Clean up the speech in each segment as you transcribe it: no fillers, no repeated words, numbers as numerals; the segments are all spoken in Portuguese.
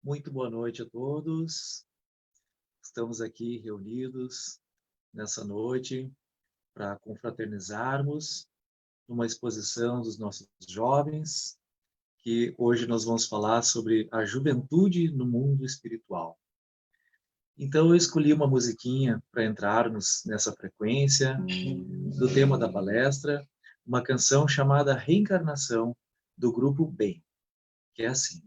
Muito boa noite a todos. Estamos aqui reunidos nessa noite para confraternizarmos numa exposição dos nossos jovens, que hoje nós vamos falar sobre a juventude no mundo espiritual. Então eu escolhi uma musiquinha para entrarmos nessa frequência do tema da palestra, uma canção chamada Reencarnação, do grupo Bem, que é assim.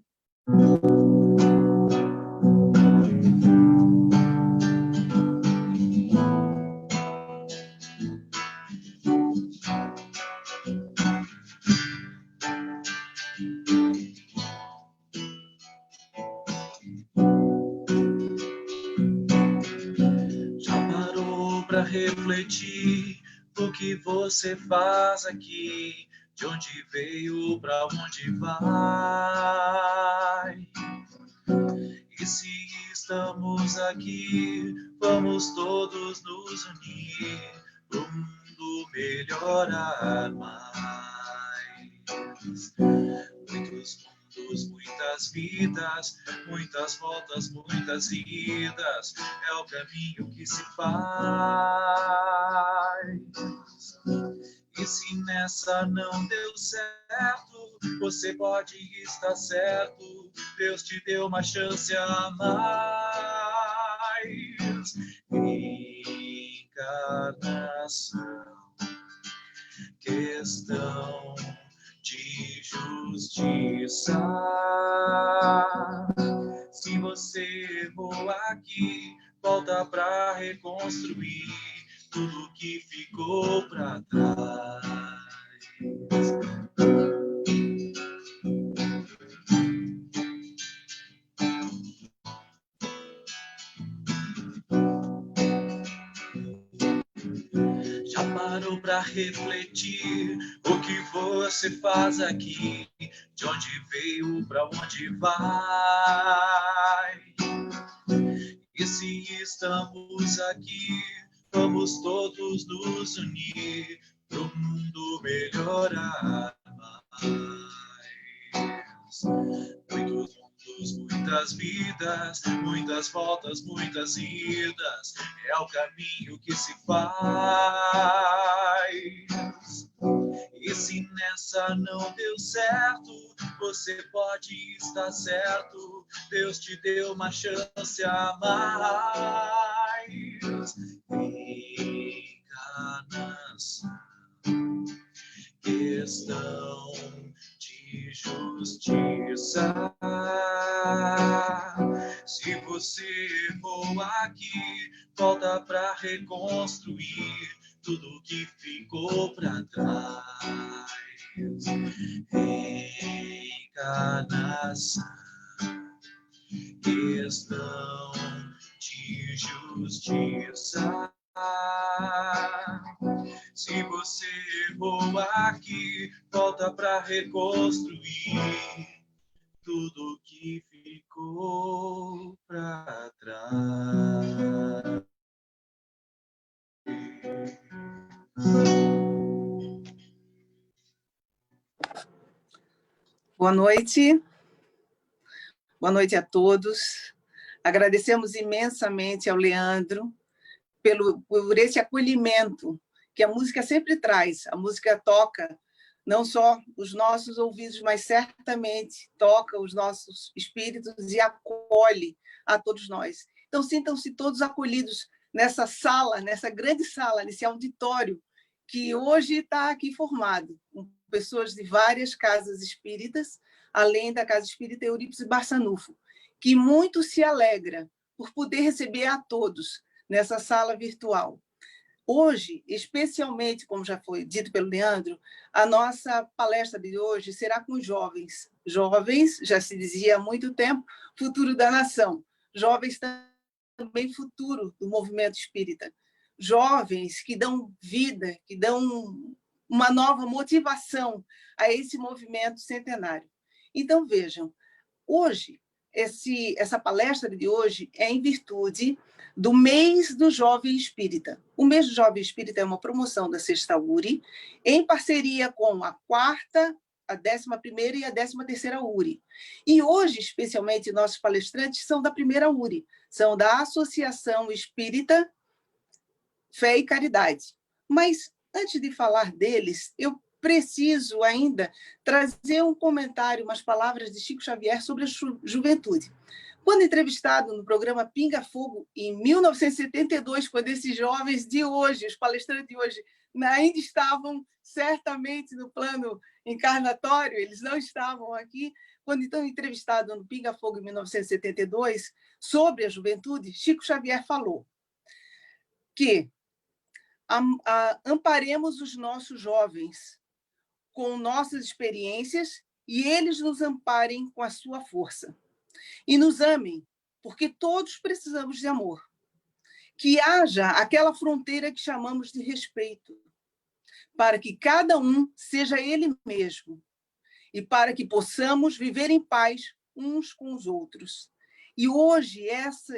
Refletir o que você faz aqui, de onde veio, para onde vai. E se estamos aqui, vamos todos nos unir para o mundo melhorar mais. Muitos mundos, muitas vidas, muitas voltas, muitas idas, é o caminho que se faz. E se nessa não deu certo, você pode estar certo, Deus te deu uma chance a mais. Reencarnação, questão de justiça. Se você errou aqui, volta para reconstruir tudo que ficou para trás. Já parou para refletir o que você faz aqui, de onde veio, para onde vai? E se estamos aqui, vamos todos nos unir para o mundo melhorar mais. Muitos mundos, muitas vidas, muitas voltas, muitas idas, é o caminho que se faz. E se nessa não deu certo, você pode estar certo, Deus te deu uma chance a mais. Reencarnação, questão de justiça. Se você errou aqui, volta para reconstruir tudo que ficou para trás. Reencarnação, questão de justiça. Se você errou aqui, volta para reconstruir tudo que ficou para trás. Boa noite. Boa noite a todos. Agradecemos imensamente ao Leandro por esse acolhimento que a música sempre traz. A música toca não só os nossos ouvidos, mas certamente toca os nossos espíritos e acolhe a todos nós. Então, sintam-se todos acolhidos nessa sala, nessa grande sala, nesse auditório, que hoje está aqui formado, com pessoas de várias casas espíritas, além da Casa Espírita Eurípides Barçanufo, que muito se alegra por poder receber a todos nessa sala virtual. Hoje, especialmente, como já foi dito pelo Leandro, a nossa palestra de hoje será com jovens. Jovens, já se dizia há muito tempo, futuro da nação. Jovens também futuro do movimento espírita. Jovens que dão vida, que dão uma nova motivação a esse movimento centenário. Então, vejam, hoje, essa palestra de hoje é em virtude do mês do Jovem Espírita. O mês do Jovem Espírita é uma promoção da Sexta URI, em parceria com a a 11ª e a 13ª URI. E hoje, especialmente, nossos palestrantes são da primeira URI, são da Associação Espírita Fé e Caridade. Mas, antes de falar deles, eu preciso ainda trazer um comentário, umas palavras de Chico Xavier sobre a juventude. Quando entrevistado no programa Pinga Fogo, em 1972, quando esses jovens de hoje, os palestrantes de hoje, ainda estavam certamente no plano encarnatório, eles não estavam aqui, quando então entrevistado no Pinga Fogo, em 1972, sobre a juventude, Chico Xavier falou que amparemos os nossos jovens com nossas experiências e eles nos amparem com a sua força. E nos amem, porque todos precisamos de amor. Que haja aquela fronteira que chamamos de respeito, para que cada um seja ele mesmo e para que possamos viver em paz uns com os outros. E hoje,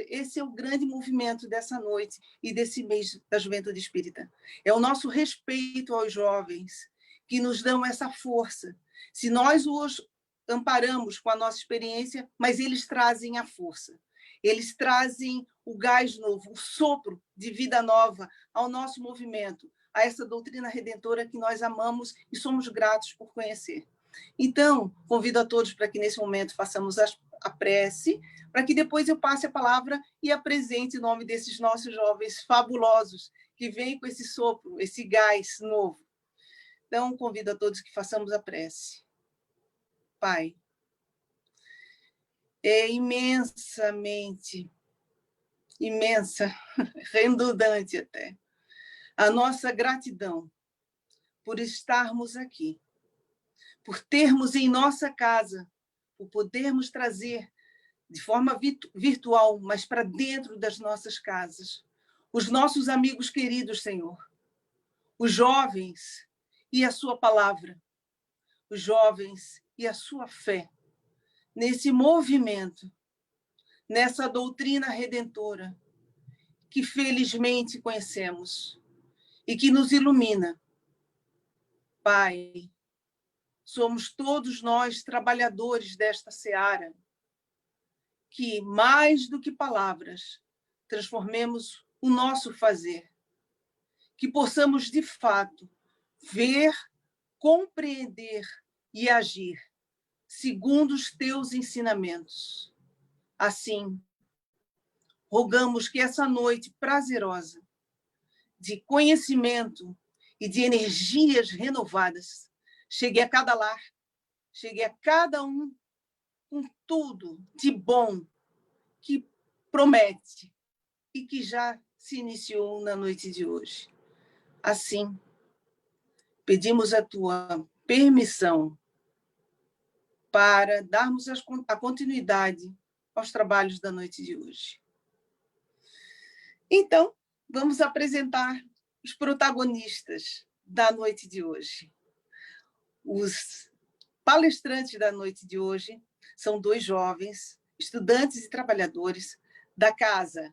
esse é o grande movimento dessa noite e desse mês da Juventude Espírita. É o nosso respeito aos jovens, que nos dão essa força. Se nós os amparamos com a nossa experiência, mas eles trazem a força. Eles trazem o gás novo, o sopro de vida nova ao nosso movimento, a essa doutrina redentora que nós amamos e somos gratos por conhecer. Então, convido a todos para que nesse momento façamos a prece, para que depois eu passe a palavra e apresente o nome desses nossos jovens fabulosos que vêm com esse sopro, esse gás novo. Então, convido a todos que façamos a prece. Pai, é imensamente, imensa, redundante até, a nossa gratidão por estarmos aqui, por termos em nossa casa, por podermos trazer de forma virtual, mas para dentro das nossas casas, os nossos amigos queridos, Senhor, os jovens e a sua palavra, os jovens e a sua fé, nesse movimento, nessa doutrina redentora que felizmente conhecemos e que nos ilumina. Pai, somos todos nós trabalhadores desta seara, que, mais do que palavras, transformemos o nosso fazer, que possamos, de fato, ver, compreender e agir segundo os teus ensinamentos. Assim, rogamos que essa noite prazerosa de conhecimento e de energias renovadas chegue a cada lar, chegue a cada um com tudo de bom que promete e que já se iniciou na noite de hoje. Assim, pedimos a tua permissão para darmos a continuidade aos trabalhos da noite de hoje. Então, vamos apresentar os protagonistas da noite de hoje. Os palestrantes da noite de hoje são 2 jovens, estudantes e trabalhadores da casa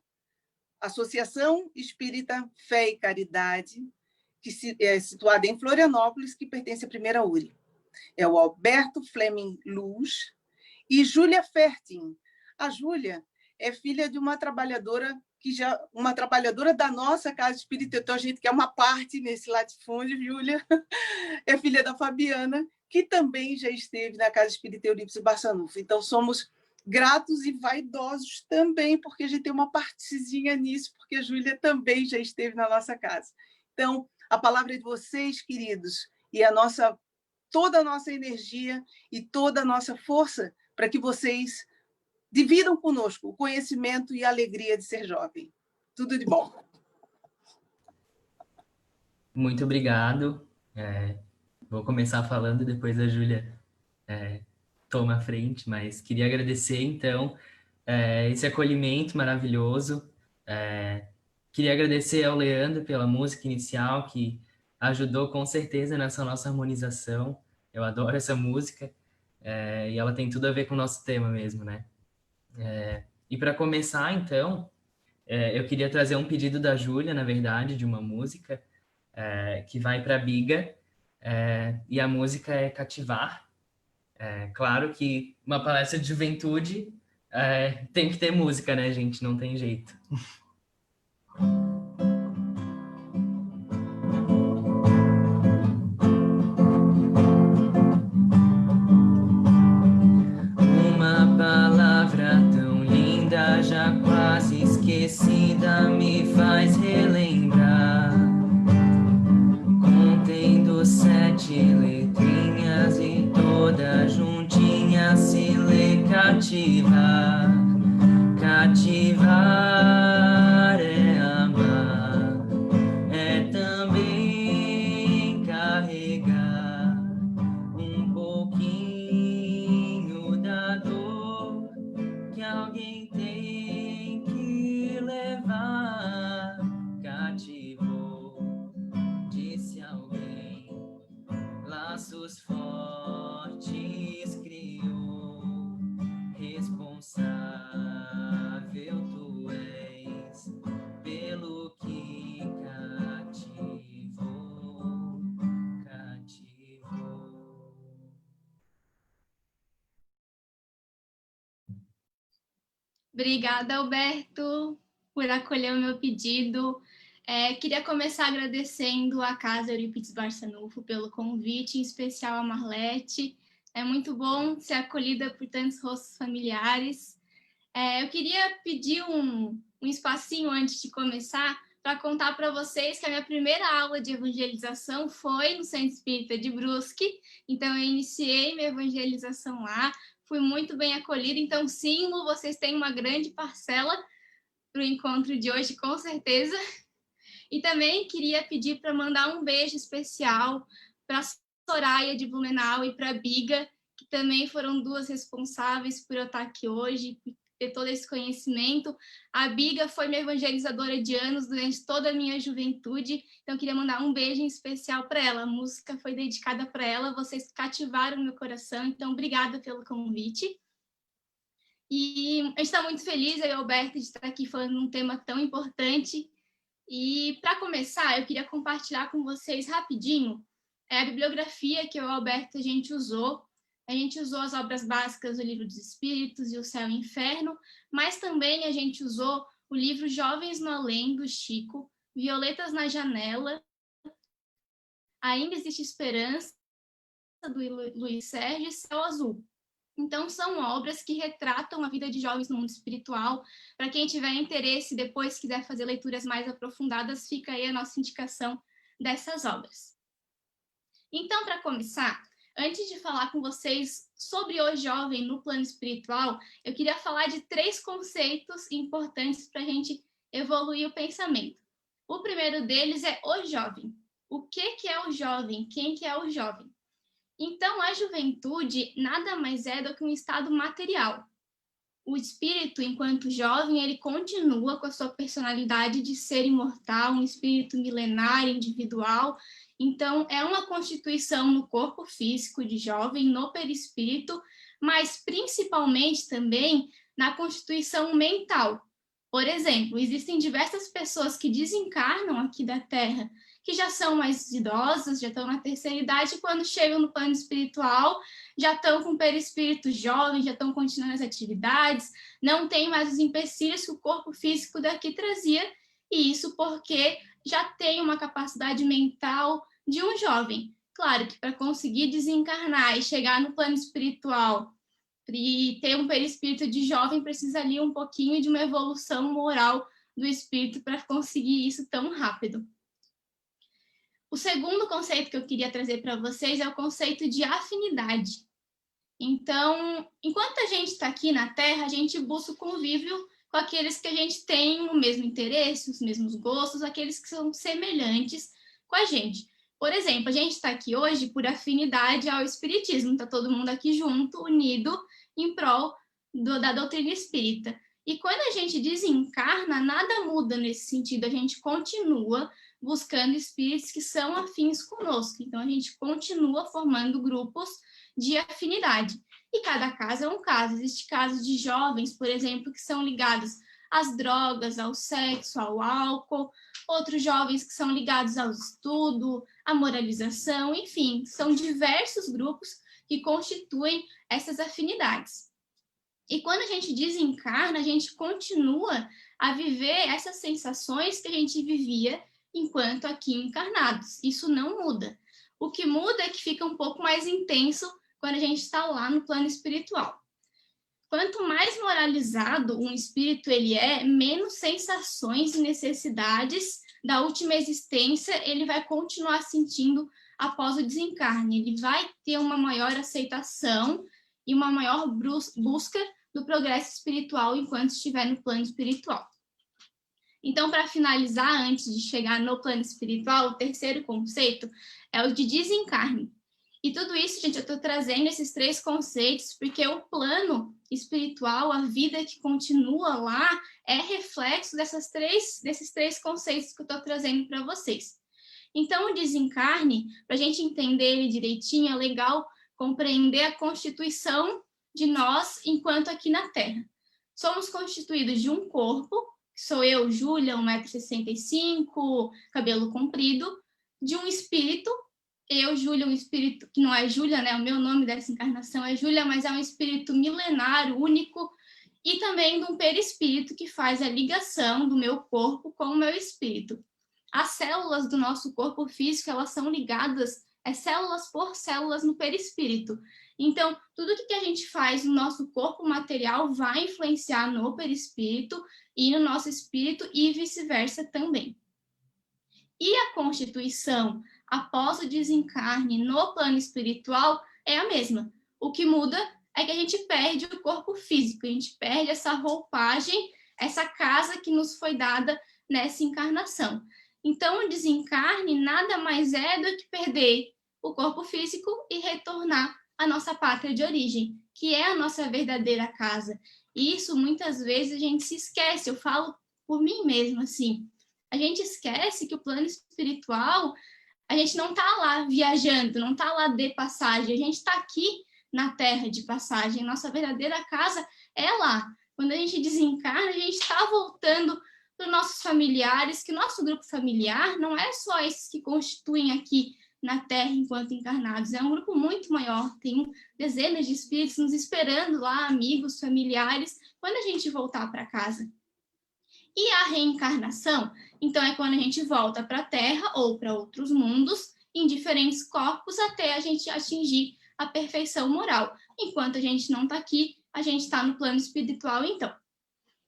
Associação Espírita Fé e Caridade, que é situada em Florianópolis, que pertence à primeira URI. É o Alberto Fleming Luz e Júlia Fertin. A Júlia é filha de uma trabalhadora da nossa Casa Espírita, então a gente quer uma parte nesse latifúndio, Júlia. É filha da Fabiana, que também já esteve na Casa Espírita Eurípides Barçanufo. Então, somos gratos e vaidosos também, porque a gente tem uma partezinha nisso, porque a Júlia também já esteve na nossa casa. Então, a palavra é de vocês, queridos, e toda a nossa energia e toda a nossa força para que vocês dividam conosco o conhecimento e a alegria de ser jovem. Tudo de bom. Muito obrigado. Vou começar falando, depois a Júlia toma a frente, mas queria agradecer, então, esse acolhimento maravilhoso. Queria agradecer ao Leandro pela música inicial, que ajudou com certeza nessa nossa harmonização. Eu adoro essa música, e ela tem tudo a ver com o nosso tema mesmo, né? E para começar, então, eu queria trazer um pedido da Júlia, na verdade, de uma música que vai para a Biga, e a música é Cativar. Claro que uma palestra de juventude tem que ter música, né, gente? Não tem jeito. Uma palavra tão linda, já quase esquecida, me faz relembrar. Contendo 7 letrinhas e todas juntinhas se lê cativar. Cativar é amar, é também carregar um pouquinho da dor que alguém tem que levar. Cativou, disse alguém, laços fortes criou, responsável tu és pelo que cativou, cativou. Obrigada, Alberto, por acolher o meu pedido. Queria começar agradecendo à Casa Eurípides Barçanufo pelo convite, em especial a Marlete. É muito bom ser acolhida por tantos rostos familiares. Eu queria pedir um espacinho antes de começar para contar para vocês que a minha primeira aula de evangelização foi no Centro Espírita de Brusque. Então, eu iniciei minha evangelização lá, fui muito bem acolhida. Então, sim, Lu, vocês têm uma grande parcela para o encontro de hoje, com certeza. E também queria pedir para mandar um beijo especial para a Soraya de Blumenau e para a Biga, que também foram duas responsáveis por eu estar aqui hoje, por ter todo esse conhecimento. A Biga foi minha evangelizadora de anos durante toda a minha juventude, então queria mandar um beijo em especial para ela. A música foi dedicada para ela, vocês cativaram meu coração, então obrigada pelo convite. E a gente está muito feliz, eu e o Alberto, de estar aqui falando um tema tão importante. E, para começar, eu queria compartilhar com vocês rapidinho a bibliografia que eu e o Alberto a gente usou. A gente usou as obras básicas do Livro dos Espíritos e O Céu e o Inferno, mas também a gente usou o livro Jovens no Além, do Chico, Violetas na Janela, Ainda Existe Esperança, do Luiz Sérgio, e Céu Azul. Então, são obras que retratam a vida de jovens no mundo espiritual. Para quem tiver interesse, depois quiser fazer leituras mais aprofundadas, fica aí a nossa indicação dessas obras. Então, para começar, antes de falar com vocês sobre o jovem no plano espiritual, eu queria falar de 3 conceitos importantes para a gente evoluir o pensamento. O primeiro deles é o jovem. O que é o jovem? Quem que é o jovem? Então, a juventude nada mais é do que um estado material. O espírito, enquanto jovem, ele continua com a sua personalidade de ser imortal, um espírito milenário, individual. Então, é uma constituição no corpo físico de jovem, no perispírito, mas principalmente também na constituição mental. Por exemplo, existem diversas pessoas que desencarnam aqui da Terra, que já são mais idosas, já estão na terceira idade, e quando chegam no plano espiritual, já estão com o perispírito jovem, já estão continuando as atividades, não tem mais os empecilhos que o corpo físico daqui trazia, e isso porque já tem uma capacidade mental de um jovem. Claro que para conseguir desencarnar e chegar no plano espiritual e ter um perispírito de jovem, precisa ali um pouquinho de uma evolução moral do espírito para conseguir isso tão rápido. O segundo conceito que eu queria trazer para vocês é o conceito de afinidade. Então, enquanto a gente está aqui na Terra, a gente busca o convívio com aqueles que a gente tem o mesmo interesse, os mesmos gostos, aqueles que são semelhantes com a gente. Por exemplo, a gente está aqui hoje por afinidade ao espiritismo, está todo mundo aqui junto, unido, em prol da doutrina espírita. E quando a gente desencarna, nada muda nesse sentido, a gente continua buscando espíritos que são afins conosco. Então, a gente continua formando grupos de afinidade. E cada caso é um caso. Existem casos de jovens, por exemplo, que são ligados às drogas, ao sexo, ao álcool. Outros jovens que são ligados ao estudo, à moralização. Enfim, são diversos grupos que constituem essas afinidades. E quando a gente desencarna, a gente continua a viver essas sensações que a gente vivia enquanto aqui encarnados. Isso não muda. O que muda é que fica um pouco mais intenso quando a gente está lá no plano espiritual. Quanto mais moralizado um espírito ele é, menos sensações e necessidades da última existência ele vai continuar sentindo após o desencarne. Ele vai ter uma maior aceitação e uma maior busca do progresso espiritual enquanto estiver no plano espiritual. Então, para finalizar, antes de chegar no plano espiritual, o terceiro conceito é o de desencarne. E tudo isso, gente, eu estou trazendo esses 3 conceitos porque o plano espiritual, a vida que continua lá, é reflexo desses três conceitos que eu estou trazendo para vocês. Então, o desencarne, para a gente entender ele direitinho, é legal compreender a constituição de nós enquanto aqui na Terra. Somos constituídos de um corpo, que sou eu, Júlia, 1,65 m, cabelo comprido, de um espírito, eu, Júlia, um espírito que não é Júlia, né? O meu nome dessa encarnação é Júlia, mas é um espírito milenário, único, e também de um perispírito que faz a ligação do meu corpo com o meu espírito. As células do nosso corpo físico, elas são ligadas, células por células no perispírito. Então, tudo que a gente faz no nosso corpo material vai influenciar no perispírito e no nosso espírito e vice-versa também. E a constituição após o desencarne no plano espiritual é a mesma. O que muda é que a gente perde o corpo físico, a gente perde essa roupagem, essa casa que nos foi dada nessa encarnação. Então, o desencarne nada mais é do que perder o corpo físico e retornar à nossa pátria de origem, que é a nossa verdadeira casa. E isso, muitas vezes, a gente se esquece. Eu falo por mim mesma, assim. A gente esquece que o plano espiritual, a gente não está lá viajando, não está lá de passagem, a gente está aqui na terra de passagem. Nossa verdadeira casa é lá. Quando a gente desencarna, a gente está voltando para os nossos familiares, que o nosso grupo familiar não é só esses que constituem aqui na Terra enquanto encarnados, é um grupo muito maior, tem dezenas de espíritos nos esperando lá, amigos, familiares, quando a gente voltar para casa. E a reencarnação, então, é quando a gente volta para a Terra ou para outros mundos, em diferentes corpos, até a gente atingir a perfeição moral. Enquanto a gente não está aqui, a gente está no plano espiritual, então.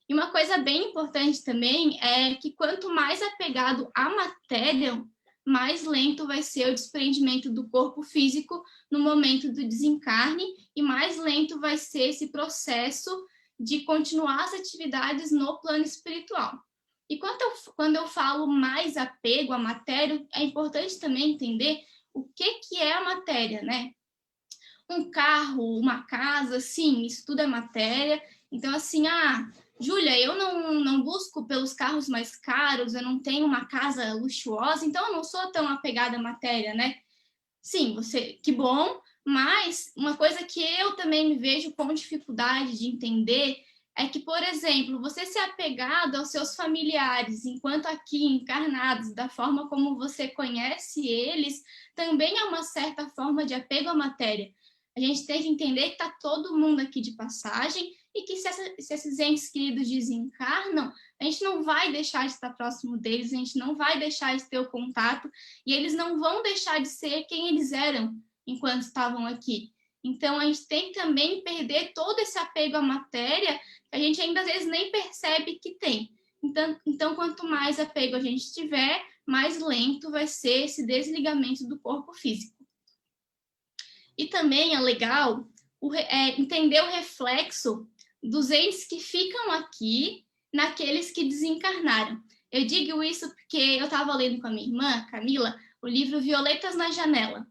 E uma coisa bem importante também é que quanto mais apegado à matéria, mais lento vai ser o desprendimento do corpo físico no momento do desencarne e mais lento vai ser esse processo de continuar as atividades no plano espiritual. E quando eu falo mais apego à matéria, é importante também entender o que é a matéria, né? Um carro, uma casa, sim, isso tudo é matéria. Então, assim, Júlia, eu não busco pelos carros mais caros, eu não tenho uma casa luxuosa, então eu não sou tão apegada à matéria, né? Sim, que bom, mas uma coisa que eu também me vejo com dificuldade de entender é que, por exemplo, você ser apegado aos seus familiares, enquanto aqui encarnados, da forma como você conhece eles, também é uma certa forma de apego à matéria. A gente tem que entender que está todo mundo aqui de passagem e que se esses entes queridos desencarnam, a gente não vai deixar de estar próximo deles, a gente não vai deixar de ter o contato e eles não vão deixar de ser quem eles eram enquanto estavam aqui. Então, a gente tem que também perder todo esse apego à matéria que a gente ainda às vezes nem percebe que tem. Então, quanto mais apego a gente tiver, mais lento vai ser esse desligamento do corpo físico. E também é legal entender o reflexo dos entes que ficam aqui naqueles que desencarnaram. Eu digo isso porque eu estava lendo com a minha irmã, Camila, o livro Violetas na Janela.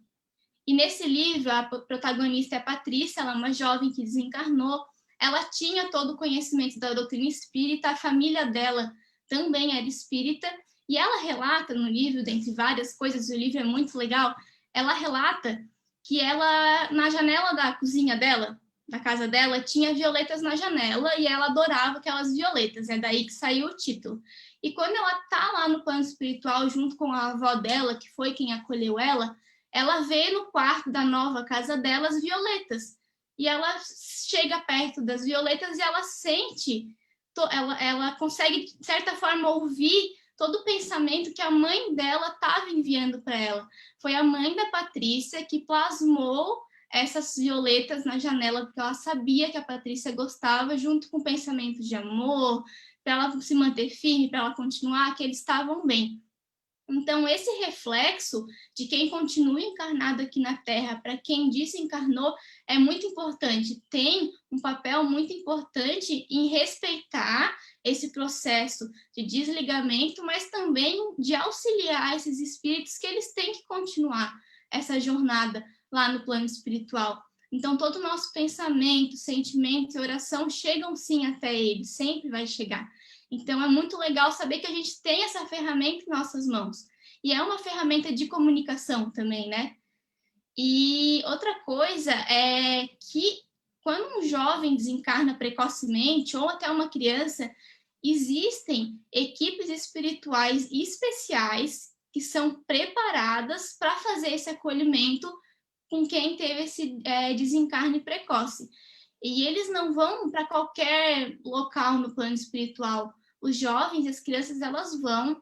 E nesse livro, a protagonista é a Patrícia, ela é uma jovem que desencarnou, ela tinha todo o conhecimento da doutrina espírita, a família dela também era espírita, e ela relata no livro, dentre várias coisas, o livro é muito legal, ela relata que ela, na janela da cozinha dela, da casa dela, tinha violetas na janela e ela adorava aquelas violetas, é daí que saiu o título. E quando ela tá lá no plano espiritual, junto com a avó dela, que foi quem acolheu ela ela vê no quarto da nova casa dela as violetas. E ela chega perto das violetas e ela sente, ela consegue, de certa forma, ouvir todo o pensamento que a mãe dela estava enviando para ela. Foi a mãe da Patrícia que plasmou essas violetas na janela, porque ela sabia que a Patrícia gostava, junto com o pensamento de amor, para ela se manter firme, para ela continuar, que eles estavam bem. Então, esse reflexo de quem continua encarnado aqui na Terra para quem desencarnou é muito importante. Tem um papel muito importante em respeitar esse processo de desligamento, mas também de auxiliar esses espíritos que eles têm que continuar essa jornada lá no plano espiritual. Então, todo o nosso pensamento, sentimento e oração chegam sim até eles, sempre vai chegar. Então, é muito legal saber que a gente tem essa ferramenta em nossas mãos. E é uma ferramenta de comunicação também, né? E outra coisa é que quando um jovem desencarna precocemente, ou até uma criança, existem equipes espirituais especiais que são preparadas para fazer esse acolhimento com quem teve esse desencarne precoce. E eles não vão para qualquer local no plano espiritual. Os jovens e as crianças, elas vão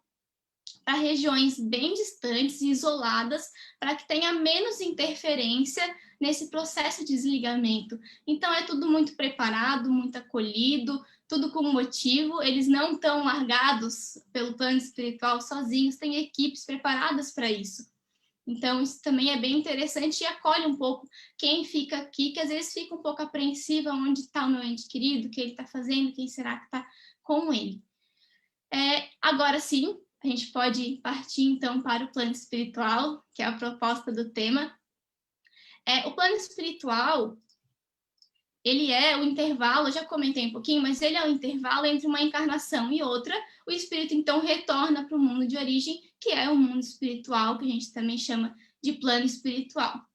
para regiões bem distantes e isoladas, para que tenha menos interferência nesse processo de desligamento. Então, é tudo muito preparado, muito acolhido, tudo com motivo. Eles não estão largados pelo plano espiritual sozinhos, tem equipes preparadas para isso. Então, isso também é bem interessante e acolhe um pouco quem fica aqui, que às vezes fica um pouco apreensiva onde está o meu ente querido, o que ele está fazendo, quem será que está com ele. Agora sim, a gente pode partir então para o plano espiritual, que é a proposta do tema. O plano espiritual, ele é o intervalo, eu já comentei um pouquinho, mas ele é o intervalo entre uma encarnação e outra. O espírito então retorna para o mundo de origem, que é o mundo espiritual, que a gente também chama de plano espiritual.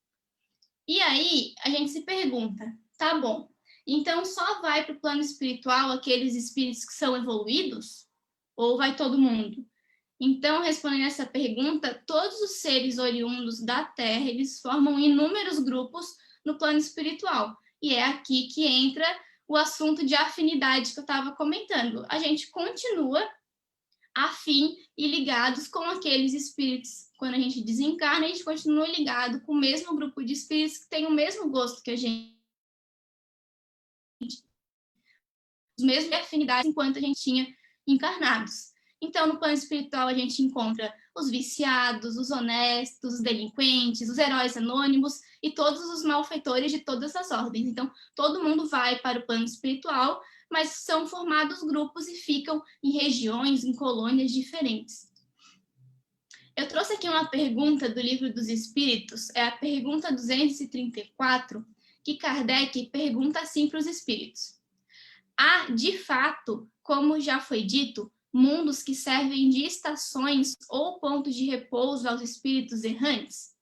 E aí a gente se pergunta, tá bom, então só vai para o plano espiritual aqueles espíritos que são evoluídos? Ou vai todo mundo? Então, respondendo essa pergunta, todos os seres oriundos da Terra, eles formam inúmeros grupos no plano espiritual. E é aqui que entra o assunto de afinidade que eu estava comentando. A gente continua afim e ligados com aqueles espíritos. Quando a gente desencarna, a gente continua ligado com o mesmo grupo de espíritos que tem o mesmo gosto que a gente. Os mesmos afinidades enquanto a gente tinha encarnados. Então, no plano espiritual, a gente encontra os viciados, os honestos, os delinquentes, os heróis anônimos e todos os malfeitores de todas as ordens. Então, todo mundo vai para o plano espiritual, mas são formados grupos e ficam em regiões, em colônias diferentes. Eu trouxe aqui uma pergunta do Livro dos Espíritos, é a pergunta 234, que Kardec pergunta assim para os espíritos. Há, de fato, como já foi dito, mundos que servem de estações ou pontos de repouso aos espíritos errantes?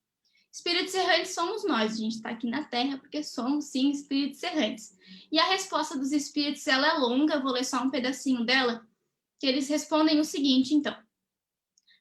Espíritos errantes somos nós, a gente está aqui na Terra porque somos, sim, espíritos errantes. E a resposta dos espíritos, ela é longa, vou ler só um pedacinho dela, que eles respondem o seguinte, então.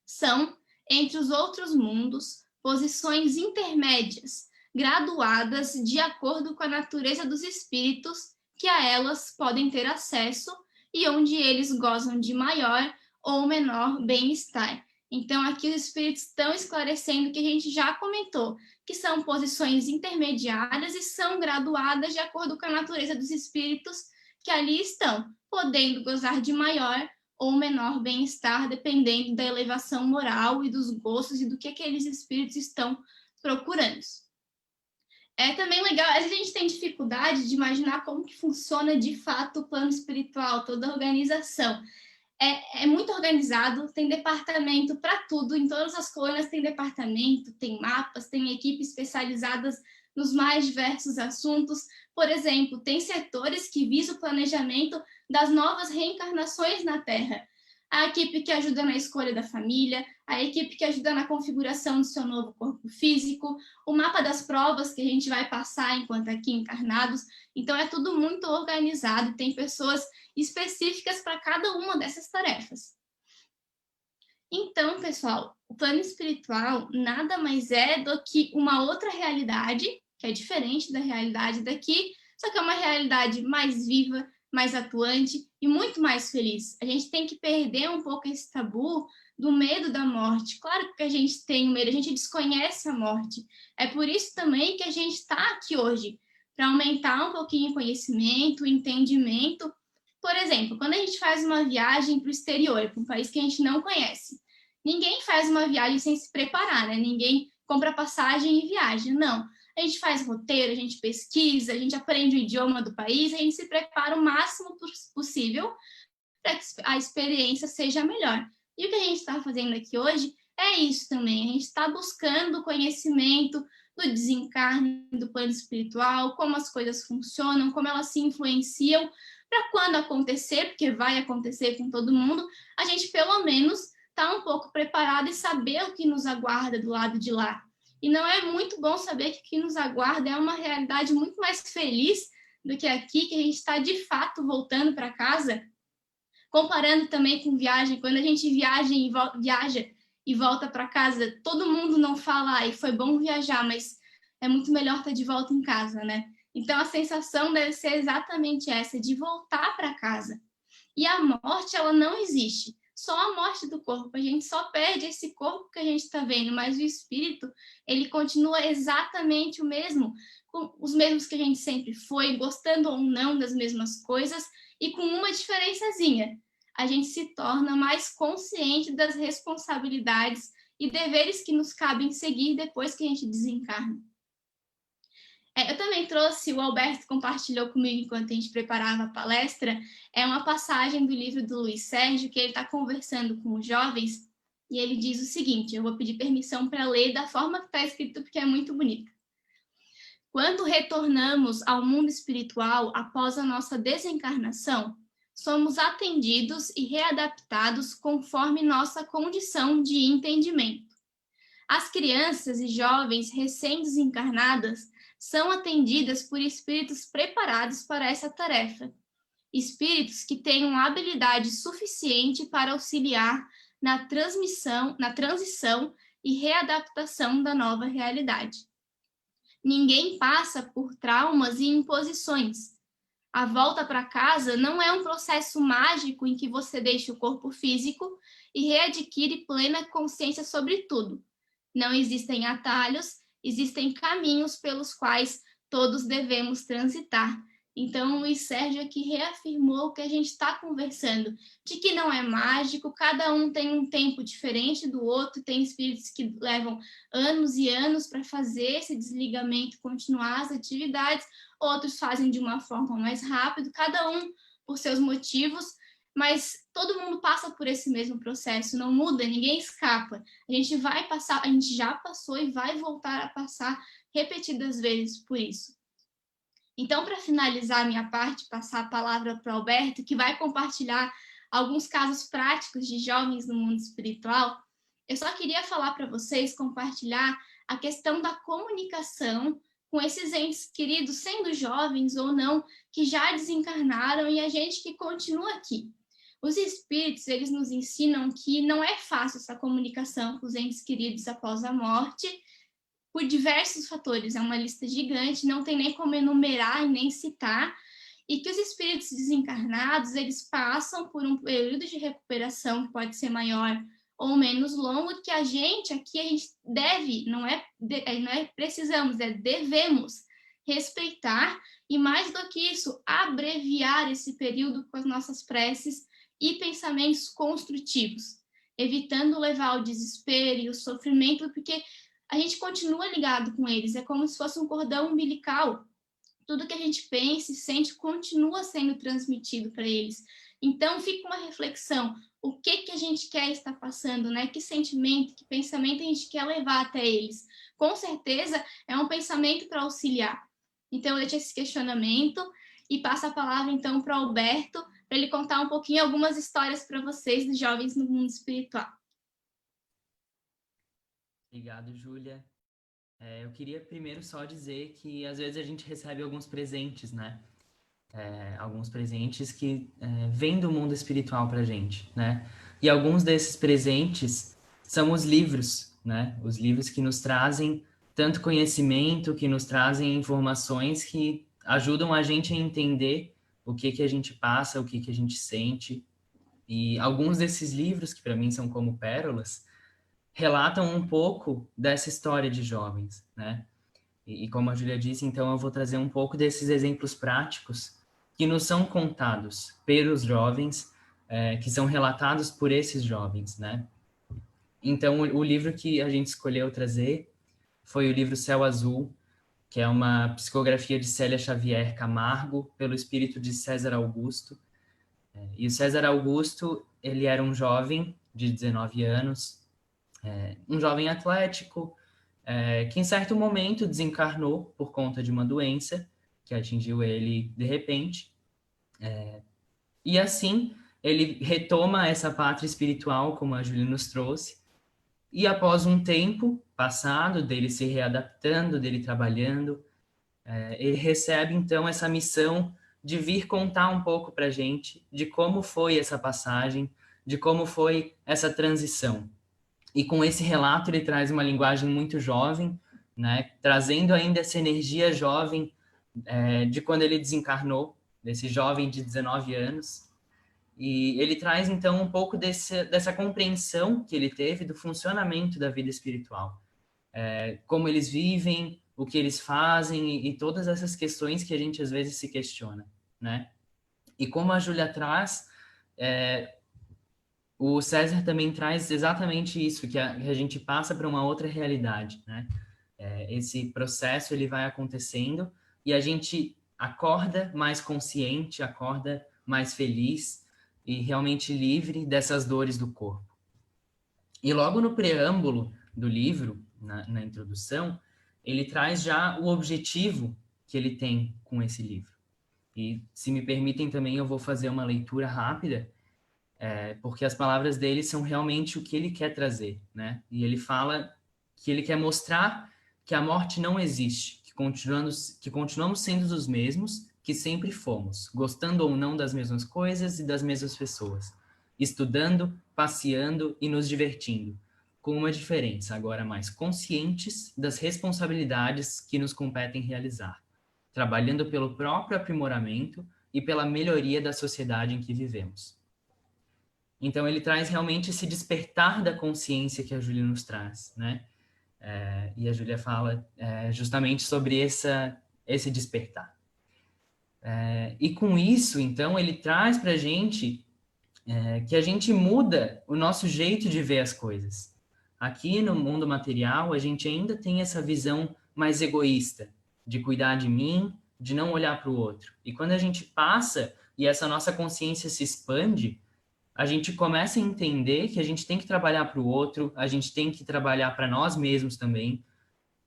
São, entre os outros mundos, posições intermédias, graduadas de acordo com a natureza dos espíritos que a elas podem ter acesso e onde eles gozam de maior ou menor bem-estar. Então, aqui os espíritos estão esclarecendo que a gente já comentou, que são posições intermediárias e são graduadas de acordo com a natureza dos espíritos que ali estão, podendo gozar de maior ou menor bem-estar, dependendo da elevação moral e dos gostos e do que aqueles espíritos estão procurando. É também legal, às vezes a gente tem dificuldade de imaginar como que funciona de fato o plano espiritual, toda a organização. É muito organizado, tem departamento para tudo, em todas as colônias tem departamento, tem mapas, tem equipes especializadas nos mais diversos assuntos. Por exemplo, tem setores que visam o planejamento das novas reencarnações na Terra. A equipe que ajuda na escolha da família, a equipe que ajuda na configuração do seu novo corpo físico, o mapa das provas que a gente vai passar enquanto aqui encarnados. Então, é tudo muito organizado, tem pessoas específicas para cada uma dessas tarefas. Então, pessoal, o plano espiritual nada mais é do que uma outra realidade, que é diferente da realidade daqui, só que é uma realidade mais viva, mais atuante e muito mais feliz. A gente tem que perder um pouco esse tabu do medo da morte. Claro que a gente tem medo, a gente desconhece a morte. É por isso também que a gente está aqui hoje, para aumentar um pouquinho o conhecimento, o entendimento. Por exemplo, quando a gente faz uma viagem para o exterior, para um país que a gente não conhece, ninguém faz uma viagem sem se preparar, né? Ninguém compra passagem e viaja, não. A gente faz roteiro, a gente pesquisa, a gente aprende o idioma do país, a gente se prepara o máximo possível para que a experiência seja melhor. E o que a gente está fazendo aqui hoje é isso também. A gente está buscando conhecimento do desencarne, do plano espiritual, como as coisas funcionam, como elas se influenciam, para quando acontecer, porque vai acontecer com todo mundo, a gente pelo menos tá um pouco preparado e saber o que nos aguarda do lado de lá. E não é muito bom saber que o que nos aguarda é uma realidade muito mais feliz do que aqui, que a gente está de fato voltando para casa. Comparando também com viagem, quando a gente viaja e volta para casa, todo mundo não fala, e foi bom viajar, mas é muito melhor estar de volta em casa, né? Então a sensação deve ser exatamente essa, de voltar para casa. E a morte, ela não existe. Só a morte do corpo. A gente só perde esse corpo que a gente está vendo, mas o espírito, ele continua exatamente o mesmo, com os mesmos que a gente sempre foi, gostando ou não das mesmas coisas, e com uma diferençazinha. A gente se torna mais consciente das responsabilidades e deveres que nos cabem seguir depois que a gente desencarna. Eu também trouxe, o Alberto compartilhou comigo enquanto a gente preparava a palestra, é uma passagem do livro do Luiz Sérgio, que ele está conversando com os jovens, e ele diz o seguinte, eu vou pedir permissão para ler da forma que está escrito, porque é muito bonito. Quando retornamos ao mundo espiritual após a nossa desencarnação, somos atendidos e readaptados conforme nossa condição de entendimento. As crianças e jovens recém-desencarnadas são atendidas por espíritos preparados para essa tarefa. Espíritos que tenham habilidade suficiente para auxiliar na transição e readaptação da nova realidade. Ninguém passa por traumas e imposições. A volta para casa não é um processo mágico em que você deixa o corpo físico e readquire plena consciência sobre tudo. Não existem atalhos, existem caminhos pelos quais todos devemos transitar. Então, o Luiz Sérgio aqui reafirmou o que a gente está conversando, de que não é mágico, cada um tem um tempo diferente do outro, tem espíritos que levam anos e anos para fazer esse desligamento, continuar as atividades, outros fazem de uma forma mais rápida, cada um por seus motivos, mas todo mundo passa por esse mesmo processo, não muda, ninguém escapa. A gente vai passar, a gente já passou e vai voltar a passar repetidas vezes por isso. Então, para finalizar a minha parte, passar a palavra para o Alberto, que vai compartilhar alguns casos práticos de jovens no mundo espiritual, eu só queria falar para vocês, compartilhar a questão da comunicação com esses entes queridos, sendo jovens ou não, que já desencarnaram e a gente que continua aqui. Os espíritos, eles nos ensinam que não é fácil essa comunicação com os entes queridos após a morte, por diversos fatores, é uma lista gigante, não tem nem como enumerar e nem citar, e que os espíritos desencarnados, eles passam por um período de recuperação que pode ser maior ou menos longo, que a gente deve, não é precisamos, devemos respeitar, e mais do que isso, abreviar esse período com as nossas preces e pensamentos construtivos, evitando levar ao desespero e o sofrimento, porque a gente continua ligado com eles, é como se fosse um cordão umbilical. Tudo que a gente pensa e sente continua sendo transmitido para eles. Então, fica uma reflexão, o que a gente quer estar passando, né? Que sentimento, que pensamento a gente quer levar até eles? Com certeza, é um pensamento para auxiliar. Então, eu deixo esse questionamento e passo a palavra, então, para o Alberto, para ele contar um pouquinho algumas histórias para vocês dos jovens no mundo espiritual. Obrigado, Júlia. Eu queria primeiro só dizer que às vezes a gente recebe alguns presentes, né? Alguns presentes que vêm do mundo espiritual pra gente, né? E alguns desses presentes são os livros, né? Os livros que nos trazem tanto conhecimento, que nos trazem informações que ajudam a gente a entender o que a gente passa, o que a gente sente. E alguns desses livros, que para mim são como pérolas, relatam um pouco dessa história de jovens, né? E como a Júlia disse, então eu vou trazer um pouco desses exemplos práticos que nos são contados pelos jovens, que são relatados por esses jovens, né? Então, o livro que a gente escolheu trazer foi o livro Céu Azul, que é uma psicografia de Célia Xavier Camargo, pelo espírito de César Augusto. E o César Augusto, ele era um jovem de 19 anos, um jovem atlético, que em certo momento desencarnou por conta de uma doença que atingiu ele de repente. E assim, ele retoma essa pátria espiritual, como a Júlia nos trouxe, e após um tempo passado dele se readaptando, dele trabalhando, ele recebe então essa missão de vir contar um pouco para a gente de como foi essa passagem, de como foi essa transição. E com esse relato ele traz uma linguagem muito jovem, né, trazendo ainda essa energia jovem de quando ele desencarnou, desse jovem de 19 anos. E ele traz, então, um pouco dessa compreensão que ele teve do funcionamento da vida espiritual. Como eles vivem, o que eles fazem e todas essas questões que a gente, às vezes, se questiona, né? E como a Júlia traz, o César também traz exatamente isso, que a gente passa para uma outra realidade, né? Esse processo, ele vai acontecendo e a gente acorda mais consciente, acorda mais feliz e realmente livre dessas dores do corpo. E logo no preâmbulo do livro, na introdução, ele traz já o objetivo que ele tem com esse livro. E, se me permitem também, eu vou fazer uma leitura rápida, porque as palavras dele são realmente o que ele quer trazer, né? E ele fala que ele quer mostrar que a morte não existe, que continuamos sendo os mesmos que sempre fomos, gostando ou não das mesmas coisas e das mesmas pessoas, estudando, passeando e nos divertindo, com uma diferença, agora mais conscientes das responsabilidades que nos competem realizar, trabalhando pelo próprio aprimoramento e pela melhoria da sociedade em que vivemos. Então, ele traz realmente esse despertar da consciência que a Júlia nos traz, né? E a Júlia fala justamente sobre esse despertar. E com isso, então, ele traz para a gente que a gente muda o nosso jeito de ver as coisas. Aqui no mundo material, a gente ainda tem essa visão mais egoísta, de cuidar de mim, de não olhar para o outro. E quando a gente passa e essa nossa consciência se expande, a gente começa a entender que a gente tem que trabalhar para o outro, a gente tem que trabalhar para nós mesmos também,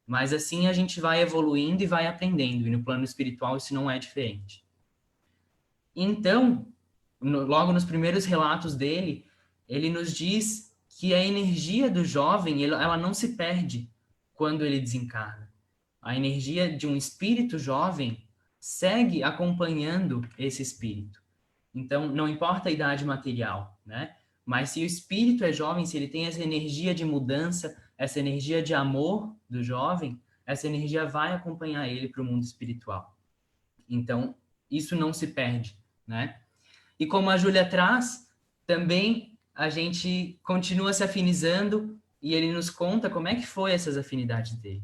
mas assim a gente vai evoluindo e vai aprendendo, e no plano espiritual isso não é diferente. Então, logo nos primeiros relatos dele, ele nos diz que a energia do jovem, ela não se perde quando ele desencarna. A energia de um espírito jovem segue acompanhando esse espírito. Então, não importa a idade material, né? Mas se o espírito é jovem, se ele tem essa energia de mudança, essa energia de amor do jovem, essa energia vai acompanhar ele para o mundo espiritual. Então, isso não se perde, né? E como a Júlia traz, também a gente continua se afinizando e ele nos conta como é que foi essas afinidades dele.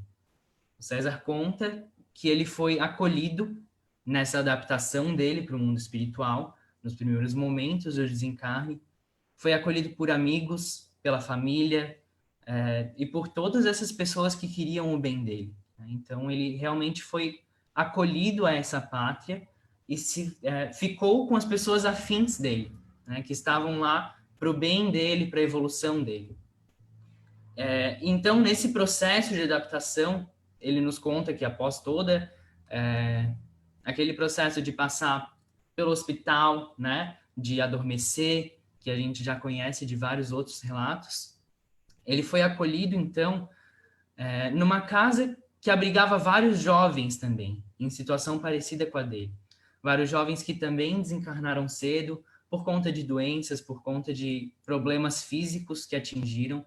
O César conta que ele foi acolhido nessa adaptação dele para o mundo espiritual, nos primeiros momentos do desencarne, foi acolhido por amigos, pela família e por todas essas pessoas que queriam o bem dele. Então, ele realmente foi acolhido a essa pátria e ficou com as pessoas afins dele, né, que estavam lá para o bem dele, para a evolução dele. Então, nesse processo de adaptação, ele nos conta que após toda aquele processo de passar pelo hospital, né, de adormecer, que a gente já conhece de vários outros relatos, ele foi acolhido, então, numa casa que abrigava vários jovens também, em situação parecida com a dele. Vários jovens que também desencarnaram cedo, por conta de doenças, por conta de problemas físicos que atingiram.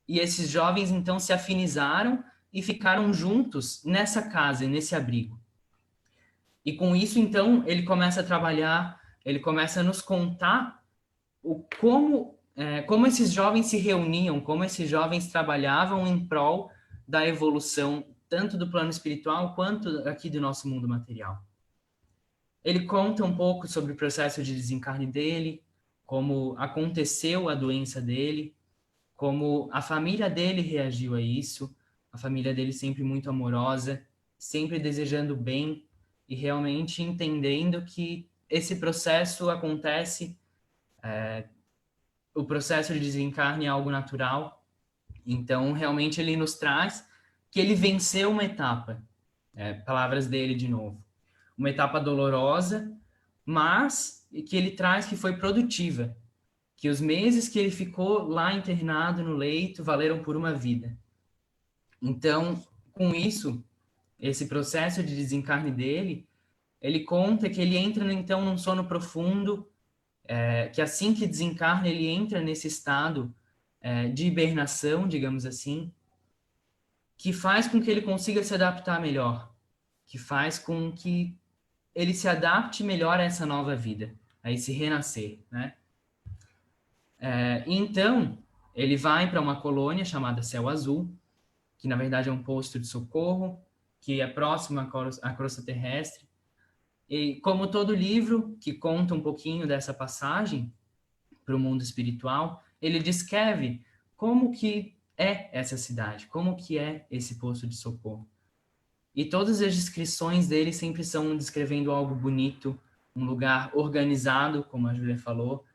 E esses jovens, então, se afinizaram e ficaram juntos nessa casa, nesse abrigo. E com isso, então, ele começa a trabalhar, ele começa a nos contar como esses jovens se reuniam, como esses jovens trabalhavam em prol da evolução, tanto do plano espiritual quanto aqui do nosso mundo material. Ele conta um pouco sobre o processo de desencarne dele, como aconteceu a doença dele, como a família dele reagiu a isso, a família dele sempre muito amorosa, sempre desejando bem e realmente entendendo que esse processo acontece, o processo de desencarne é algo natural. Então, realmente, ele nos traz que ele venceu uma etapa, palavras dele de novo, uma etapa dolorosa, mas que ele traz que foi produtiva, que os meses que ele ficou lá internado no leito valeram por uma vida. Então, com isso, esse processo de desencarne dele, ele conta que ele entra, então, num sono profundo, que assim que desencarna, ele entra nesse estado de hibernação, digamos assim, que faz com que ele consiga se adaptar melhor, que faz com que ele se adapte melhor a essa nova vida, a esse renascer, né? Então, ele vai para uma colônia chamada Céu Azul, que na verdade é um posto de socorro, que é próximo à crosta terrestre. E como todo livro que conta um pouquinho dessa passagem para o mundo espiritual, ele descreve como que é essa cidade, como que é esse posto de socorro. E todas as descrições dele sempre são descrevendo algo bonito, um lugar organizado, como a Júlia falou,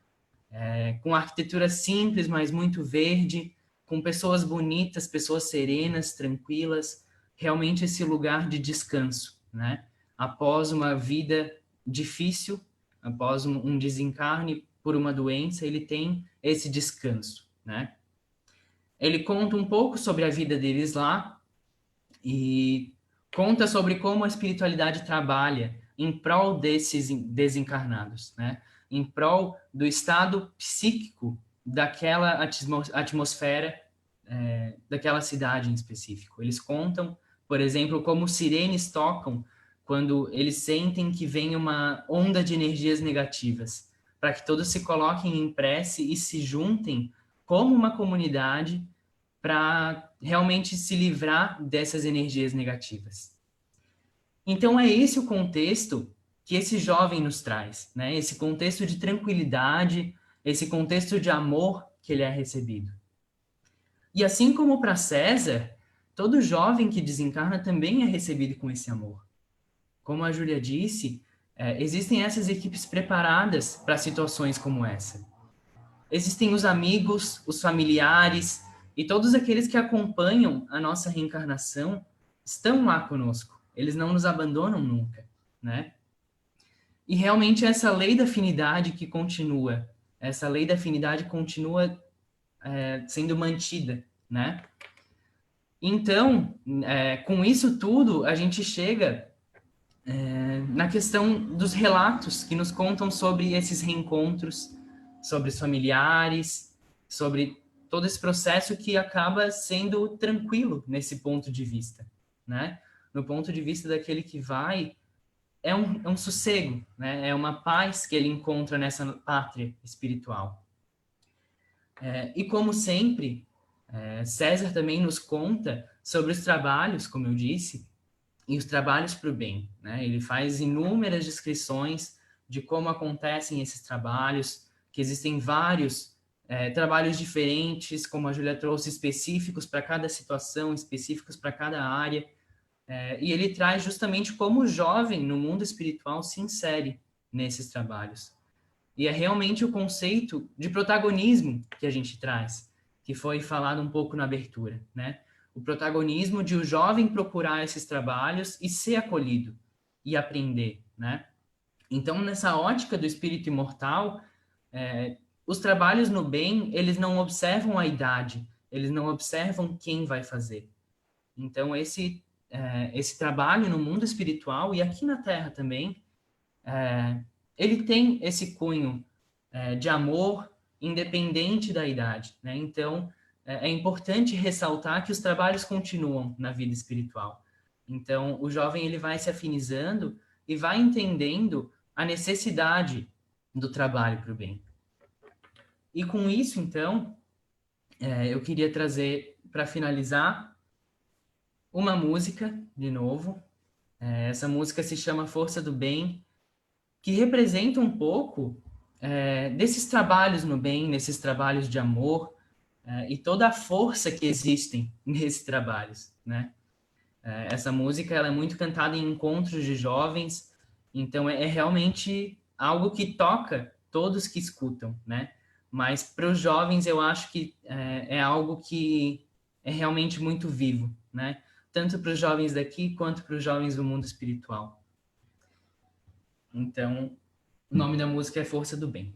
com arquitetura simples, mas muito verde, com pessoas bonitas, pessoas serenas, tranquilas, realmente esse lugar de descanso, né? Após uma vida difícil, após um desencarne por uma doença, ele tem esse descanso, né? Ele conta um pouco sobre a vida deles lá e conta sobre como a espiritualidade trabalha em prol desses desencarnados, né? Em prol do estado psíquico daquela atmosfera, daquela cidade em específico. Eles contam, por exemplo, como sirenes tocam quando eles sentem que vem uma onda de energias negativas, para que todos se coloquem em prece e se juntem como uma comunidade para realmente se livrar dessas energias negativas. Então é esse o contexto que esse jovem nos traz, né? Esse contexto de tranquilidade, esse contexto de amor que ele é recebido. E assim como para César, todo jovem que desencarna também é recebido com esse amor. Como a Júlia disse, existem essas equipes preparadas para situações como essa. Existem os amigos, os familiares e todos aqueles que acompanham a nossa reencarnação estão lá conosco. Eles não nos abandonam nunca, né? E realmente essa lei da afinidade que continua, essa lei da afinidade continua sendo mantida, né? Então, com isso tudo, a gente chega na questão dos relatos que nos contam sobre esses reencontros, sobre os familiares, sobre todo esse processo que acaba sendo tranquilo nesse ponto de vista, né? No ponto de vista daquele que vai, é um sossego, né? É uma paz que ele encontra nessa pátria espiritual. E como sempre, César também nos conta sobre os trabalhos, como eu disse, e os trabalhos para o bem, né? Ele faz inúmeras descrições de como acontecem esses trabalhos, que existem vários trabalhos diferentes, como a Júlia trouxe, específicos para cada situação, específicos para cada área, e ele traz justamente como o jovem no mundo espiritual se insere nesses trabalhos. E é realmente o conceito de protagonismo que a gente traz, que foi falado um pouco na abertura, né? O protagonismo de o jovem procurar esses trabalhos e ser acolhido e aprender, né? Então, nessa ótica do espírito imortal, os trabalhos no bem, eles não observam a idade, eles não observam quem vai fazer. Então, esse trabalho no mundo espiritual e aqui na Terra também, ele tem esse cunho de amor, independente da idade, né? Então, é importante ressaltar que os trabalhos continuam na vida espiritual. Então, o jovem ele vai se afinizando e vai entendendo a necessidade do trabalho para o bem. E com isso, então, eu queria trazer, para finalizar, uma música, de novo. Essa música se chama Força do Bem, que representa um pouco desses trabalhos no bem, nesses trabalhos de amor, e toda a força que existem nesses trabalhos, né? Essa música ela é muito cantada em encontros de jovens, então é realmente algo que toca todos que escutam, né? Mas para os jovens eu acho que é algo que é realmente muito vivo, né? Tanto para os jovens daqui quanto para os jovens do mundo espiritual. Então, o nome da música é Força do Bem.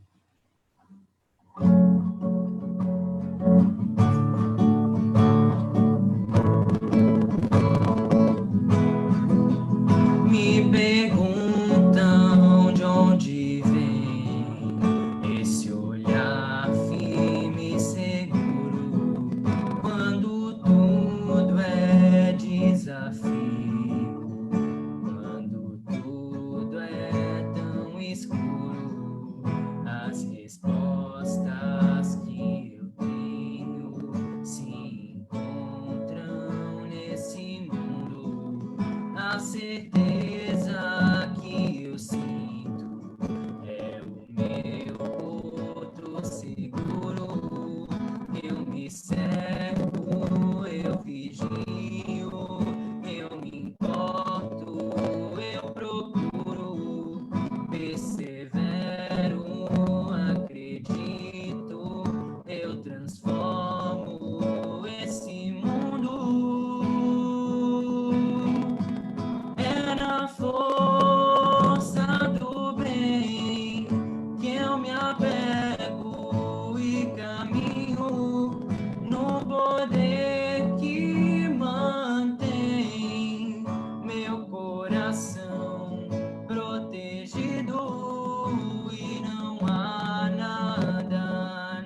Me perguntam de onde vem esse olhar firme e seguro, quando tudo é desafio, quando tudo é tão escuro, as respostas que eu tenho se encontram nesse mundo. A certeza que eu sinto é o meu porto seguro. Eu me cerco, eu vigio, eu me importo, eu procuro, persevero, acredito, eu transformo esse mundo. É na força do bem que eu me apego e caminho no poder que mantém meu coração protegido, e não há nada,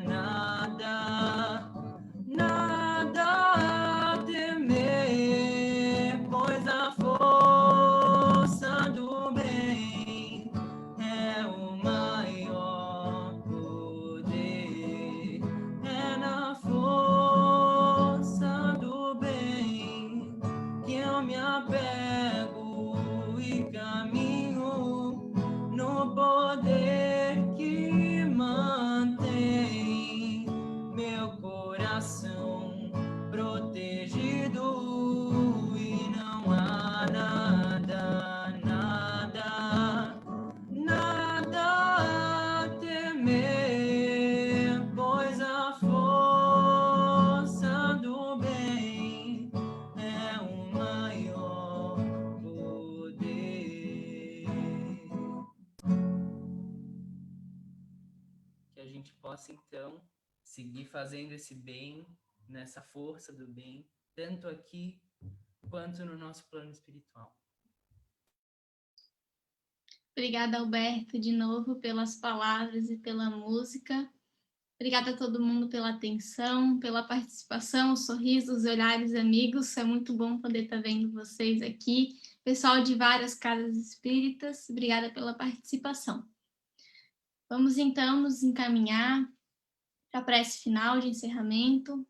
nada a temer, pois a força do bem é o maior poder. É na força do bem que eu me apego e caminho no poder que mantém meu coração protegido, e não há nada a temer, pois a força do bem é o maior poder. Que a gente possa, então, seguir fazendo esse bem, nessa força do bem, tanto aqui quanto no nosso plano espiritual. Obrigada, Alberto, de novo, pelas palavras e pela música. Obrigada a todo mundo pela atenção, pela participação, os sorrisos, os olhares amigos. É muito bom poder estar vendo vocês aqui. Pessoal de várias casas espíritas, obrigada pela participação. Vamos, então, nos encaminhar para a prece final de encerramento.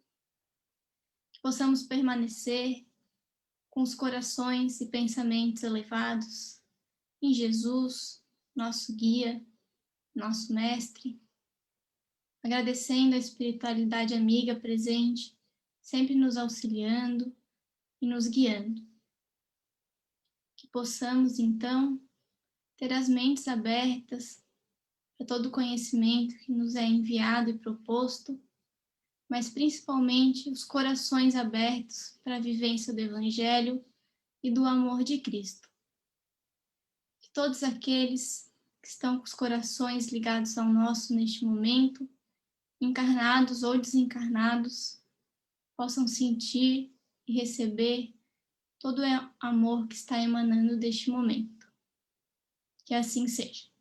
Que possamos permanecer com os corações e pensamentos elevados em Jesus, nosso guia, nosso mestre, agradecendo a espiritualidade amiga presente, sempre nos auxiliando e nos guiando. Que possamos, então, ter as mentes abertas para todo o conhecimento que nos é enviado e proposto, mas principalmente os corações abertos para a vivência do Evangelho e do amor de Cristo. Que todos aqueles que estão com os corações ligados ao nosso neste momento, encarnados ou desencarnados, possam sentir e receber todo o amor que está emanando deste momento. Que assim seja.